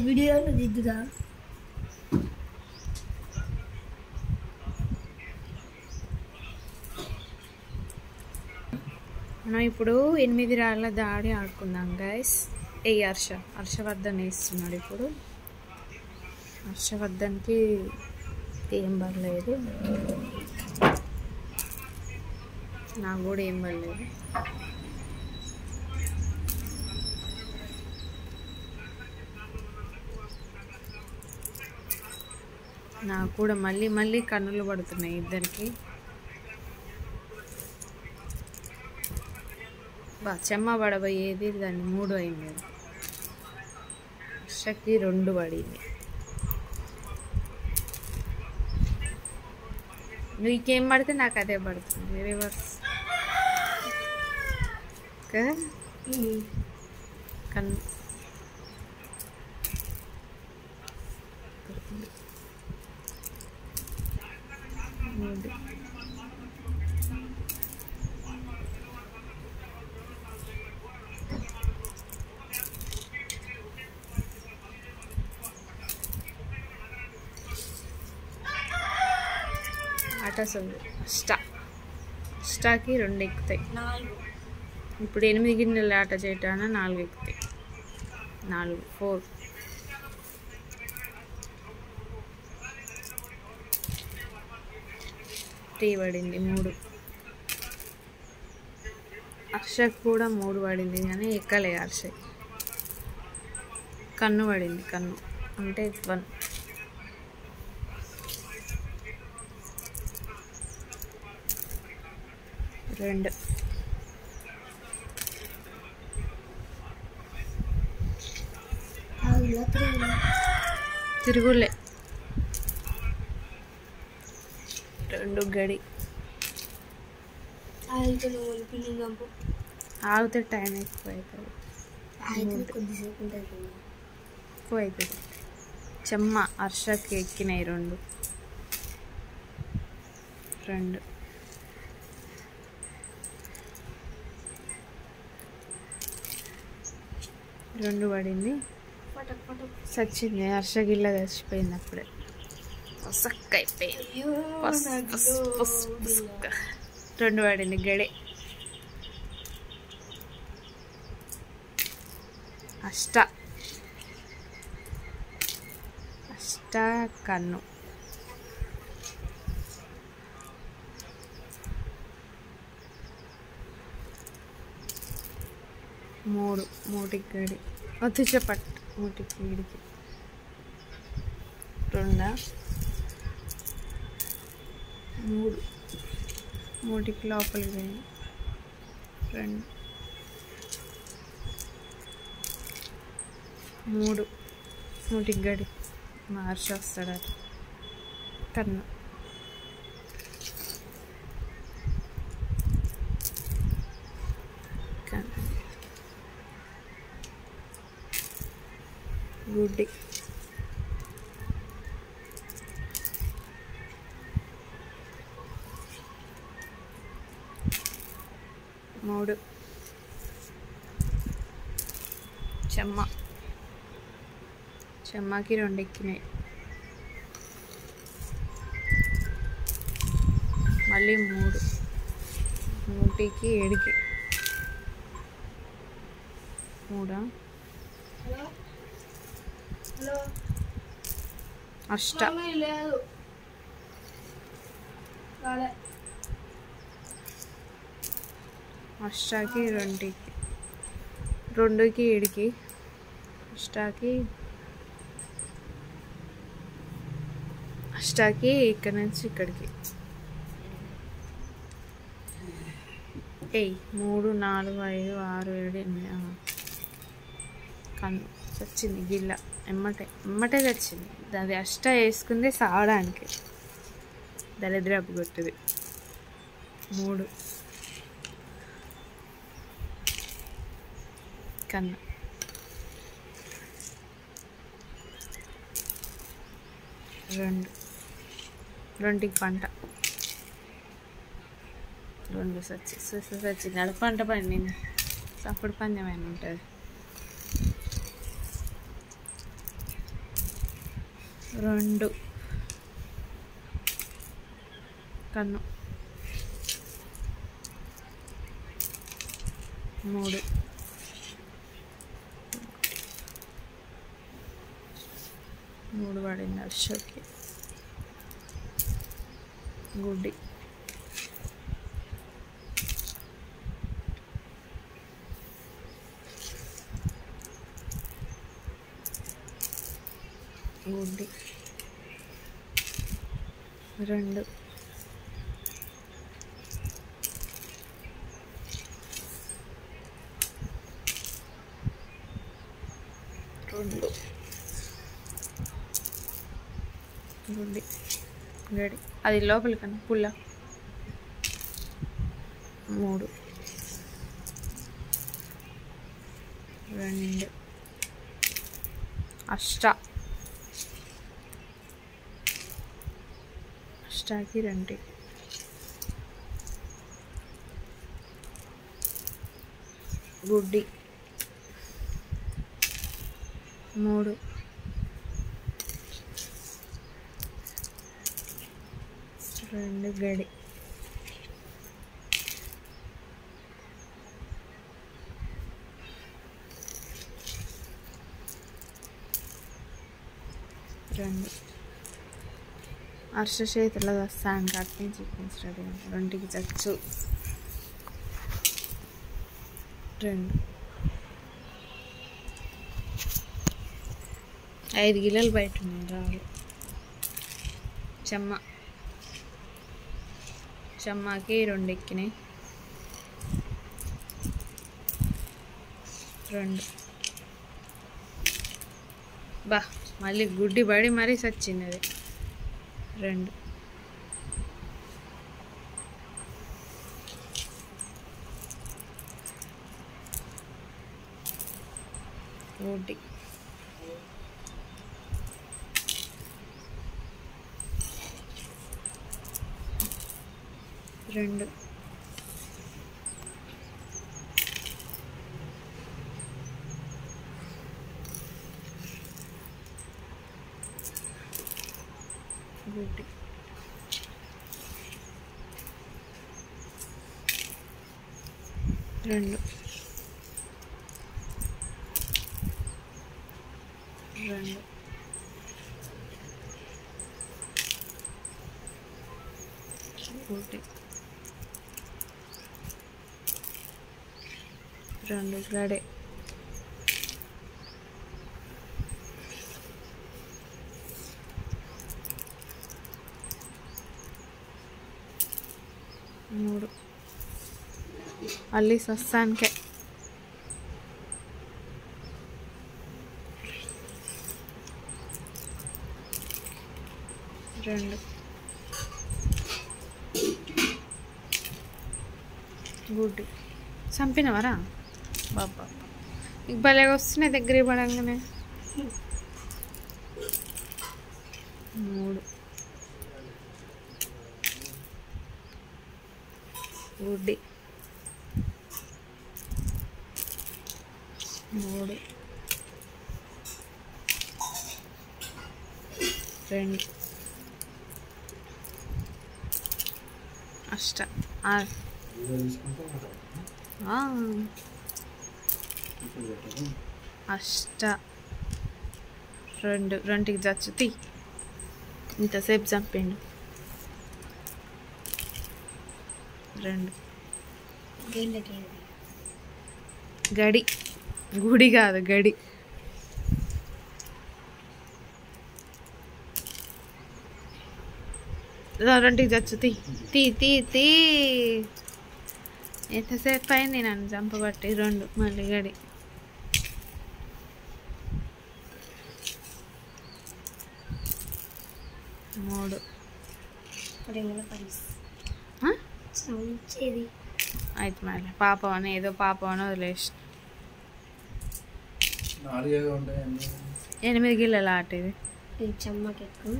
Video దిద్దుదా మనం ఇప్పుడు 8 రాళ్ళ దాడి ఆడుకుందాం గైస్. హర్షవర్ధన్ వేస్తున్నాడు ఇప్పుడు. హర్షవర్ధన్కి ఏం పర్లేదు, నాకు కూడా ఏం పర్లేదు. నాకు కూడా మళ్ళీ మళ్ళీ కన్నులు పడుతున్నాయి ఇద్దరికి. చెమ్మ పడబోయేది దాన్ని 3 అయింది, హర్షకి 2 పడింది. నీకేం పడితే నాకు అదే పడుతుంది, రివర్స్ కన్ను. ఆట అసలు అష్టాకి 2 ఎక్కుతాయి. ఇప్పుడు 8 గిన్నెల ఆట చేయటాన 4 ఎక్కుతాయి. 4 3 పడింది. 3 హర్షకి కూడా 3 పడింది కానీ ఎక్కలే. హర్షకి కన్ను పడింది, కన్ను అంటే 1. రెండు తిరుగులే. 2 గడి ఆగితే టైం ఎక్కువ అవుతుంది, ఎక్కువ అవుతుంది. చెమ్మ హర్షకి ఎక్కినాయి 2. పడింది, చచ్చింది. హర్షగిల్ల చచ్చిపోయింది అప్పుడే, పసక్క అయిపోయింది. 2 పడింది గడే. అష్ట కన్ను. 3 గడి వద్దు చెప్పట్ 3 వీడికి 2 3 లోపలికి పోయింది. 3 గడి. మా హర్ష వస్తాడు కన్ను. గుడ్డి. 3 చెమ్మకి 2 ఎక్కినాయి. మళ్ళీ 3కి 7కి 3 అష్ట అష్టాకి 2కి 7కి అష్టాకి ఇక్కడ నుంచి ఇక్కడికి 3 4 5 6 7 8 కన్ను చచ్చింది. గిల్ల ఎమ్మటే చచ్చింది. అది అష్ట వేసుకుంది సావడానికి. దరిద్రపు గుర్తుది. 3 కన్ను. 2 2కి పంట. 2 సచ్చింది. పంట పండింది. అప్పుడు పందెమైన ఉంటుంది. 2 కన్ను. 3 పడింది హర్షకి. గుడ్డి. 2 గుడ్డి. గడి. అది లోపలి కన్నా పుల్ల. 3 2 అష్టాకి 2 గుడ్డి. 3 2 గడి. 2 హర్ష చేతిలో వస్తాను కట్టి చికెన్స్ రెడీ. 2కి చచ్చు. 2 5 గిల్లలు బయట ఉన్నాయి. రావు. చెమ్మకి 2 ఎక్కినాయి. 2 బా మళ్ళీ గుడ్డి పడి మరీ సచ్చింది అది. 2 గుడ్డి. 2 గుడ్డి. 2 గుడ్డి. 2 గడే. 3 మళ్ళీ సస్తానికే. 2 గుడ్డి. చంపినవరా బాబా. నీకు భలేగా వస్తున్నాయి దగ్గర పడంగానే. 3 గుడ్డి. 3 2 అష్ట. 2కి చచ్చు. తీ ఇంతసేపు చంపిండు. 2 గడి. గుడి కాదు గడి. 2కి చచ్చు. తీ ఎంతసేపు అయింది నన్ను చంపబట్టి. 2 మళ్ళీ గడి. 3 అయితే మళ్ళీ పాపం అని ఏదో పాపం అని వదిలేసి 8 గిల్లల ఆట ఇది. చెమ్మకెక్కు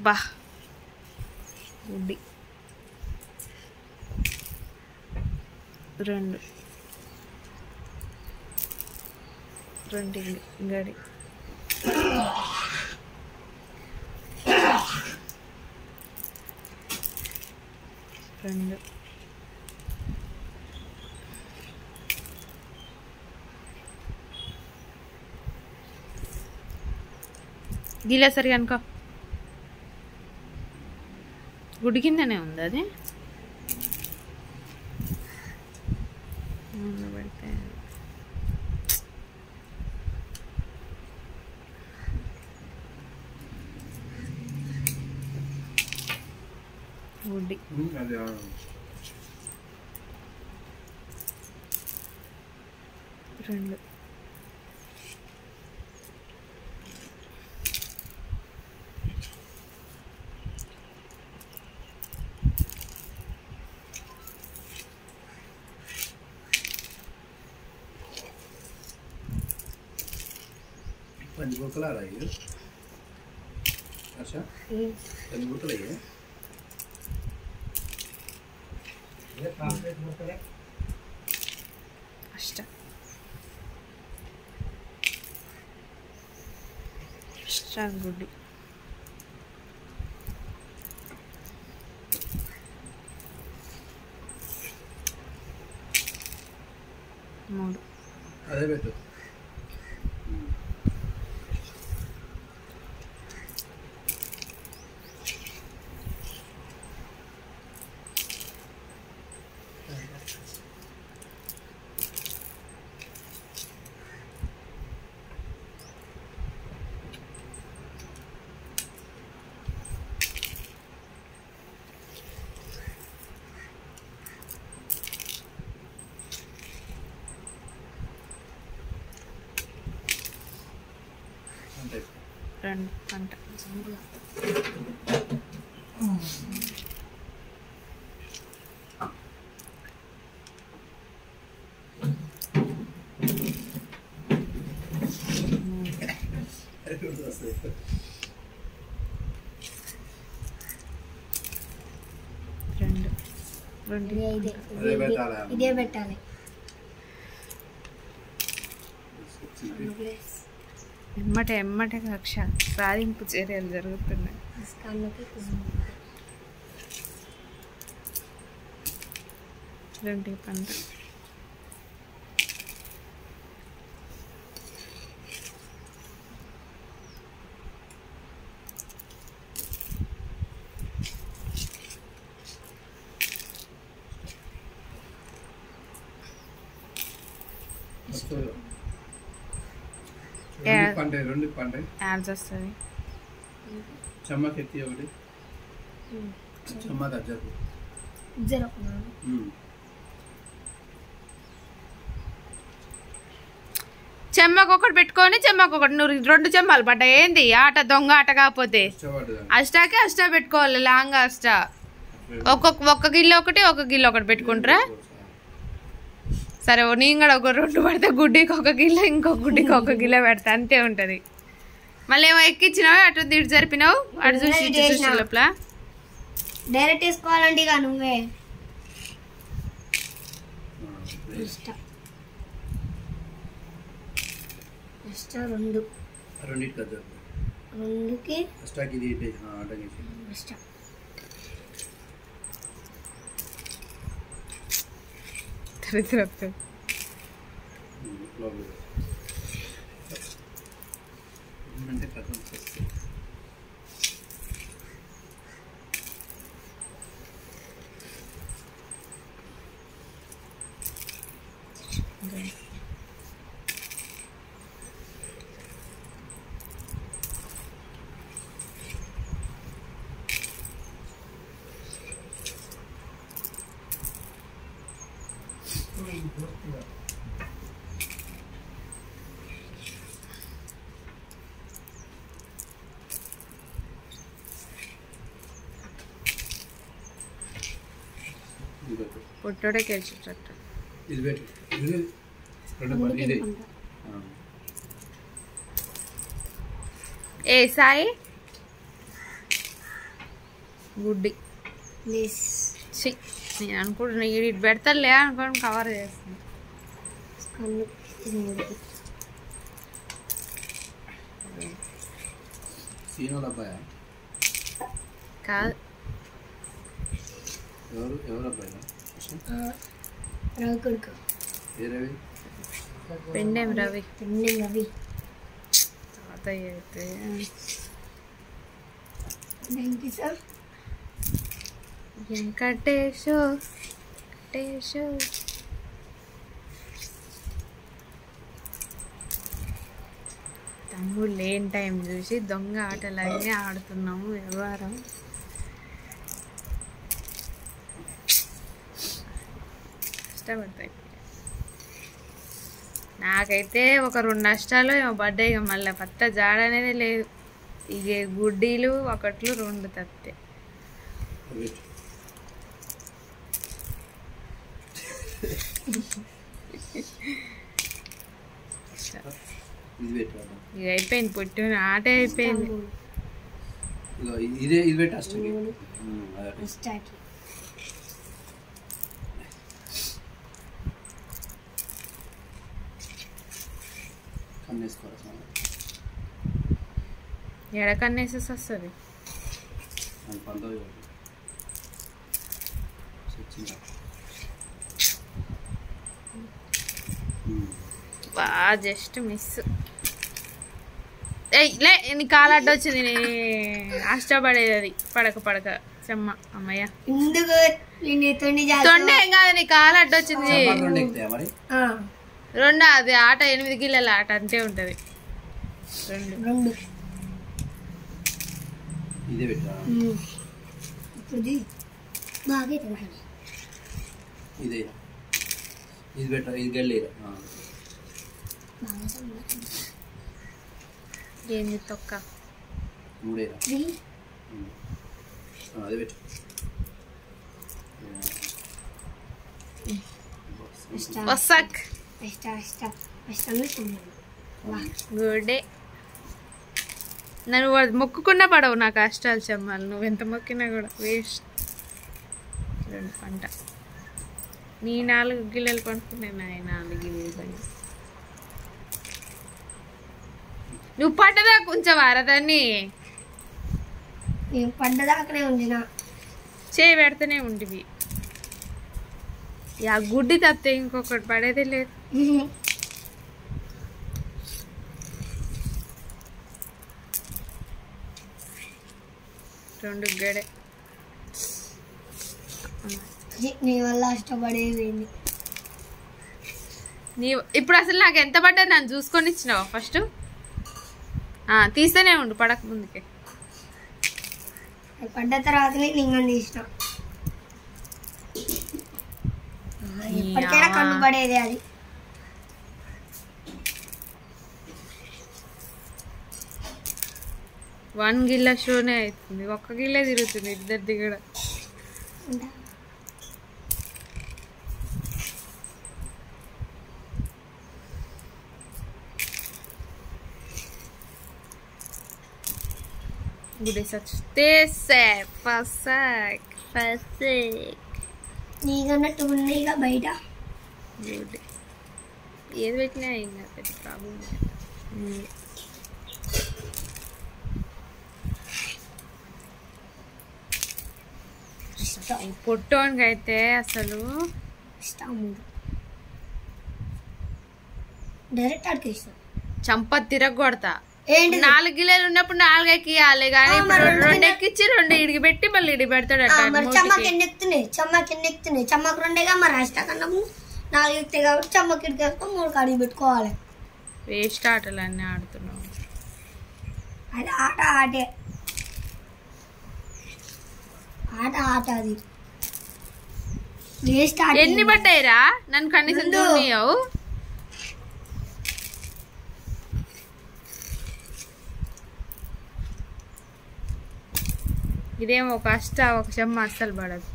బా గుడ్డి 2 గడి 2 గిలా సరిగా అనుకో గుడి కిందనే ఉంది అది పెడితే గుడ్డి 2 5 बोतल आ रही है। अच्छा 5 बोतल है ये बोतल है extra गुड्डी 3 అదే పెట్టు రెండు పంట ఇదే పెట్టాలి ఎమ్మటే కక్ష సాధింపు చర్యలు జరుగుతున్నాయి. రెండు పంట రెండు పంట యాడ్స్ వస్తుంది. చమ్మకి ఎత్తి ఒకటి చమ్మకి అజ్జకు చెమ్మకు ఒకటి పెట్టుకొని చెమ్మకు ఒకటి నువ్వు 2 చెమ్మాలు పడ్డా ఏంది ఆట దొంగ ఆట కాకపోతే అష్టాకే అష్టా పెట్టుకోవాలి. లాంగ్ అష్టా ఒక్క గిన్నె ఒకటి ఒక గిన్నె ఒకటి పెట్టుకుంటారా? సరే నేను కూడా ఒక 2 పడితే గుడ్డికి ఒక గిన్నె ఇంకొక గుడ్డికి ఒక గిన్నె పెడతా అంతే ఉంటుంది. మళ్ళీ ఏమో ఎక్కించినావు అటు ఇటు జరిపినావు అటు చూసి లోపల డైరెక్ట్ వేసుకోవాలంటే ఇక నువ్వే రెండుకి అంటే కథం పొట్టోడే గెలిచేటట్టు. ఇది పెట్టు. ఇది రెండు పని ఇది. ఏ సాయి గుడ్డి నేను అనుకుంటున్నా ఇటు పెడతాలే అనుకోని కవర్ చేస్తాను. సీనోల అబ్బాయా? కాదు. ఎవరు అబ్బాయి? రవి కొడుకు. ఏ రవి? పెండేం రవి. రవి తాతయ్య అయితే వెంకటేశో వెంకటేశో. తమ్ముడు లేని టైం చూసి దొంగ ఆటలన్నీ ఆడుతున్నాము వ్యవహారం. కష్టపడతాయి. నాకైతే ఒక 2 నష్టాలు ఏమో పడ్డాయి. ఇక మళ్ళీ పత్త జాడ అనేది లేదు. ఇక గుడ్డీలు 1 2 తప్పితే. ఇక అయిపోయింది పుట్టిన ఆట అయిపోయింది. ఎడకన్నేసేసి వస్తుంది. Just miss. లే నీ కాలు అడ్డు వచ్చింది. అష్టపడేది అది పడక పడక చెమ్మ. అమ్మయ్య తొండే ఏం కాదు, నీ కాలు అడ్డు వచ్చింది. 2 అది ఆట 8 గిల్లెల ఆట అంతే ఉంటది. 2 ఏంది తొక్క వస్తాక్ గుడ్డే. నన్ను మొక్కుకున్నా పడవు నాకు కష్టాలు చెమ్మాలి. నువ్వు ఎంత మొక్కినా కూడా వేస్ట్. 2 పంట. నీ 4 గిల్లెలు పండుకునే నా 4 గిల్లెలు. నువ్వు పడ్డదా కొంచెం అరదాన్ని పడ్డదాకనే ఉంది. చేయి పెడితేనే ఉండివి. ఆ గుడ్డి తప్పితే ఇంకొకటి పడేదే లేదు. రెండు గడే నీ వల్ల ఇష్టపడేది. నీ ఇప్పుడు అసలు నాకు ఎంత పడ్డది నన్ను చూసుకొని ఇచ్చినావా ఫస్ట్? తీస్తేనే ఉండు పడక ముందుకే. పడ్డ తర్వాత లింగం తీసిన. ఎప్పటికైనా కన్ను పడేది అది. వన్ గిల్ల షోనే అవుతుంది. 1 గిల్లే తిరుగుతుంది ఇద్దరిది కూడా. గుడి సచ్చితే నీకన్నట్టు ఉన్నాయి ఇక బయట. ఏది పెట్టినా ఇంకా పెద్ద ప్రాబ్లం. పొట్టోనికి అయితే అసలు డైరెక్ట్ అడిగేస్తాం. చంప తిరగొడతా. 4 గిల్లెలు ఉన్నప్పుడు 4 ఎక్కియాలి కానీ 2 ఎక్కిచ్చి 2 ఇడికి పెట్టి మళ్ళీ ఇడికి పెడతాడు. చమ్మకి ఎన్ని ఎక్కుతున్నాయి? చమ్మకి 2 మరి అష్టకన్నా 4 ఎక్కుతాయి కాబట్టి చమ్మకి ఇడికి 3 కాడికి పెట్టుకోవాలి. వేస్ట్ ఆటలు అన్నీ ఆడుతున్నావు. అది ఆటే అది వేస్ట్ ఆట. ఎన్ని పడ్డాయిరా? నన్ను కనీసం చూడనియవు. ఇదేమో ఒక చెమ్మ అస్సలు పడదు.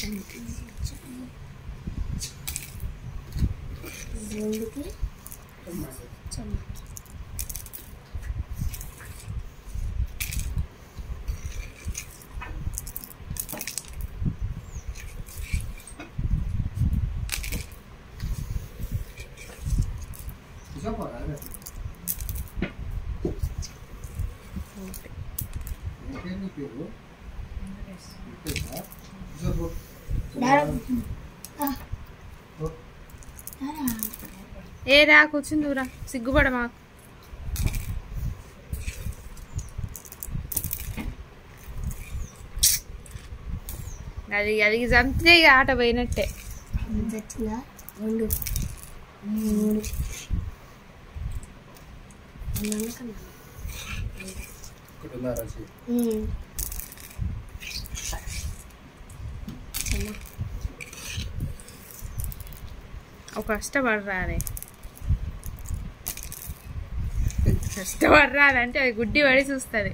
రెండుకి చెమ్మకి. ఏ రా కూర్చుందిరా సిగ్గుపడ మాకు. అది అది చంపితే ఇక ఆట పోయినట్టే. వచ్చిందా 2 3 ఒక కష్టపడరాదే, కష్టపడరాదంటే అది గుడ్డి పడి చూస్తుంది.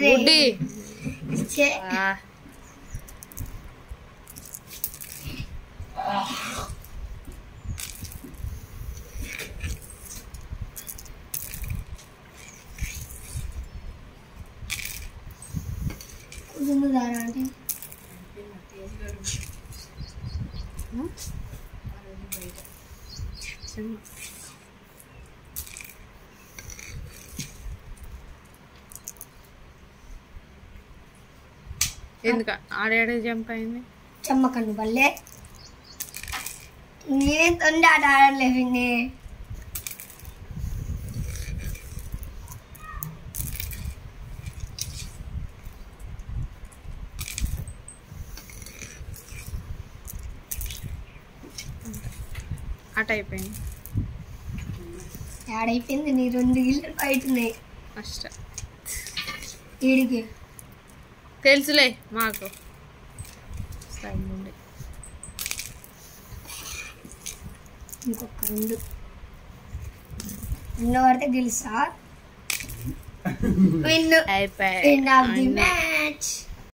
గుడ్డి కూర్చుందారా అంటే ఎందుక ఆడేడే జంప్ అయింది. చెమ్మకన్ను బల్లే నేనే తొండి ఆట ఆడలేదు. ఆట అయిపోయింది. ఆడైపోయింది. నీ 2 గిళ్ళు బయట ఉన్నాయి. కష్ట ఈడికి తెలుసులే మాకు. ఇంకొక 2 పడితే గెలుస్తా. Win of the match.